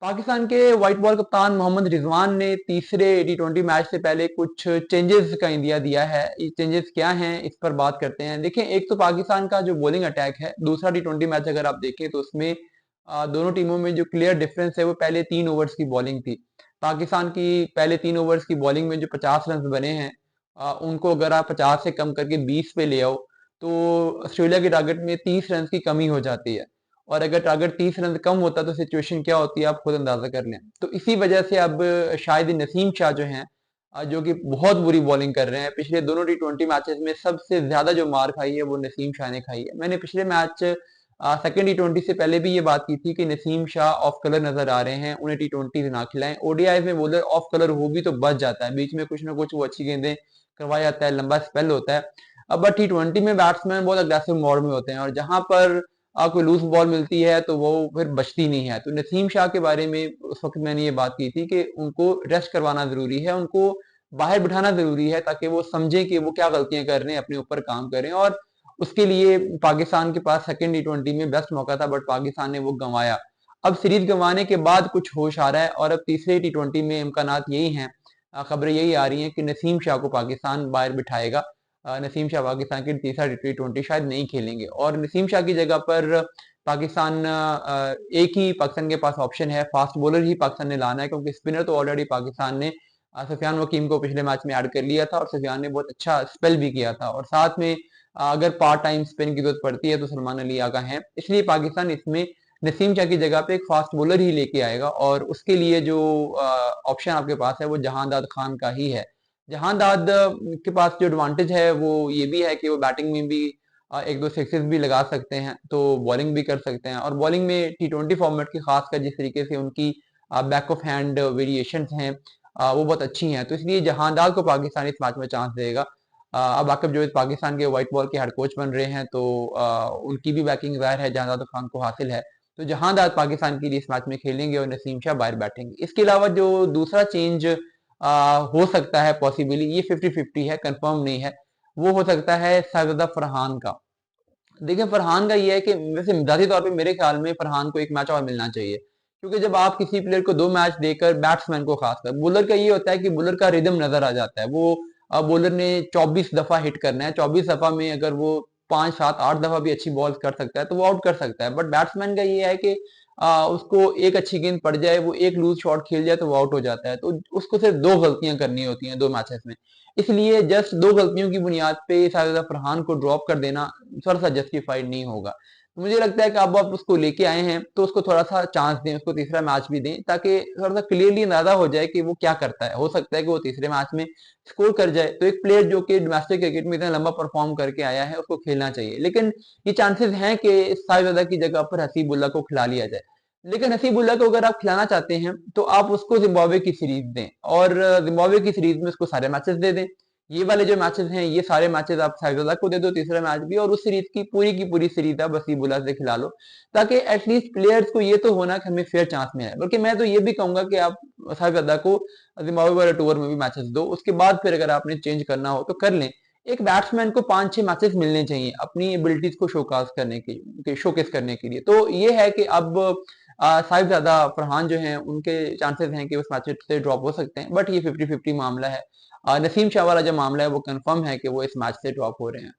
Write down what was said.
पाकिस्तान के white ball कप्तान मोहम्मद रिजवान ने तीसरे टी20 मैच से पहले कुछ चेंजेस का इंडिया दिया है। ये चेंजेस क्या हैं इस पर बात करते हैं। देखें, एक तो पाकिस्तान का जो बॉलिंग अटैक है, दूसरा टी20 मैच अगर आप देखें तो उसमें दोनों टीमों में जो क्लियर डिफरेंस है वो पहले 3 ओवर्स की बॉलिंग थी। पाकिस्तान की पहले 3 ओवर्स की बॉलिंग में जो 50 रन बने हैं, उनको अगर आप 50 से कम करके 20 पे ले आओ तो ऑस्ट्रेलिया के टारगेट में 30 रन की कमी हो जाती है। और अगर टारगेट 30 रन कम होता तो सिचुएशन क्या होती है आप खुद अंदाजा कर लें। तो इसी वजह से अब शायद नसीम शाह जो हैं, जो कि बहुत बुरी बॉलिंग कर रहे हैं, पिछले दोनों टी20 मैचेस में सबसे ज्यादा जो मार खाई है वो नसीम शाह ने खाई है। मैंने पिछले मैच सेकेंड टी20 से पहले भी ये बात की थी कि नसीम शाह ऑफ कलर नजर आ रहे हैं, उन्हें टी20 ना खिलाएं। ओडीआई में बॉलर ऑफ कलर हो भी तो बच जाता है, बीच में कुछ ना कुछ वो अच्छी गेंदें करवाया जाता है, लंबा स्पेल होता है। अब टी20 में बैट्समैन बहुत अग्रेसिव मोड में होते हैं और जहां पर कोई लूज बॉल मिलती है तो वो फिर बचती नहीं है। तो नसीम शाह के बारे में उस वक्त मैंने ये बात की थी कि उनको रेस्ट करवाना जरूरी है, उनको बाहर बिठाना जरूरी है ताकि वो समझे कि वो क्या गलतियां कर रहे हैं, अपने ऊपर काम करें। और उसके लिए पाकिस्तान के पास सेकेंड टी20 में बेस्ट मौका था, बट पाकिस्तान ने वो गंवाया। अब सीरीज गंवाने के बाद कुछ होश आ रहा है और अब तीसरे टी20 में इम्कानात यही हैं, खबरें यही आ रही हैं कि नसीम शाह को पाकिस्तान बाहर बिठाएगा। नसीम शाह पाकिस्तान की तीसरा टी20 शायद नहीं खेलेंगे और नसीम शाह की जगह पर पाकिस्तान एक ही पाकिस्तान के पास ऑप्शन है, फास्ट बॉलर ही पाकिस्तान ने लाना है, क्योंकि स्पिनर तो ऑलरेडी पाकिस्तान ने सुफियान वकीम को पिछले मैच में ऐड कर लिया था और सुफियान ने बहुत अच्छा स्पेल भी किया था। और साथ में अगर पार्ट टाइम स्पिन की जरूरत पड़ती है तो सलमान अली आगा हैं, इसलिए पाकिस्तान इसमें नसीम शाह की जगह पे एक फास्ट बॉलर ही लेके आएगा। और उसके लिए जो ऑप्शन आपके पास है वो जहांदाद खान का ही है। जहांदाद के पास जो एडवांटेज है वो ये भी है कि वो बैटिंग में भी एक दो सिक्सेस भी लगा सकते हैं, तो बॉलिंग भी कर सकते हैं। और बॉलिंग में टी20 फॉर्मेट की खासकर जिस तरीके से उनकी बैक ऑफ हैंड वेरिएशंस हैं, वो बहुत अच्छी हैं, तो इसलिए जहांदाद को पाकिस्तान इस मैच में चांस देगा। अब आकिब जो पाकिस्तान के व्हाइट बॉल के हेड कोच बन रहे हैं, तो उनकी भी बैकिंग जाहिर है जहांदाद खान को हासिल है। तो जहांदाद पाकिस्तान के लिए इस मैच में खेलेंगे और नसीम शाह बाहर बैठेंगे। इसके अलावा जो दूसरा चेंज हो सकता है पॉसिबली, ये 50-50 है, कंफर्म नहीं है, वो हो सकता है साजिदा फरहान का। देखिए, फरहान का ये है कि वैसे जाती तौर पे मेरे ख्याल में फरहान को एक मैच और मिलना चाहिए, क्योंकि जब आप किसी प्लेयर को 2 मैच देकर, बैट्समैन को खासकर, बॉलर का ये होता है कि बॉलर का रिदम नजर आ जाता है। वो बॉलर ने 24 दफा हिट करना है, 24 दफा में अगर वो 5, 7, 8 दफा भी अच्छी बॉल कर सकता है तो वो आउट कर सकता है। बट बैट्समैन का ये है कि उसको एक अच्छी गेंद पड़ जाए, वो एक लूज शॉट खेल जाए तो वो आउट हो जाता है। तो उसको सिर्फ 2 गलतियां करनी होती हैं 2 मैचेस में, इसलिए जस्ट 2 गलतियों की बुनियाद पे साजिदा फरहान को ड्रॉप कर देना थोड़ा सा जस्टिफाइड नहीं होगा। तो मुझे लगता है कि अब आप उसको लेके आए हैं तो उसको थोड़ा सा चांस दें, उसको तीसरा मैच भी दें, ताकि थोड़ा सा क्लियरली अंदाजा हो जाए कि वो क्या करता है। हो सकता है कि वो तीसरे मैच में स्कोर कर जाए। तो एक प्लेयर जो कि डोमेस्टिक क्रिकेट में इतना लंबा परफॉर्म करके आया है उसको खेलना चाहिए, लेकिन ये चांसेस हैं कि साजिदा की जगह पर हसीबुल्ला को खिला लिया जाए। लेकिन हसीबुल्ला को अगर आप खिलाना चाहते हैं तो आप उसको जिम्बाब्वे की सीरीज दें और जिम्बाब्वे की सीरीज में उसको सारे मैचेस दे दें। ये वाले जो मैचेस हैं ये सारे मैचेस आप साइदुल्लाह को दे दो तीसरा मैच भी, और उस सीरीज की पूरी सीरीज आप हसीबुल्ला से खिला लो, ताकि एटलीस्ट प्लेयर्स को ये तो होना कि हमें फेयर चांस मिले। बल्कि मैं तो ये भी कहूंगा कि आप साइदुल्लाह को जिम्बाब्वे वाले टूर में भी मैचेस दो, उसके बाद फिर अगर आपने चेंज करना हो तो कर लें। एक बैट्समैन को 5-6 मैचेस मिलने चाहिए अपनी एबिलिटीज को शोकेस करने के लिए। तो ये है कि अब साहिबजादा फरहान जो हैं उनके चांसेस हैं कि उस मैच से ड्रॉप हो सकते हैं, बट ये 50-50 मामला है। नसीम शाह वाला जो मामला है वो कंफर्म है कि वो इस मैच से ड्रॉप हो रहे हैं।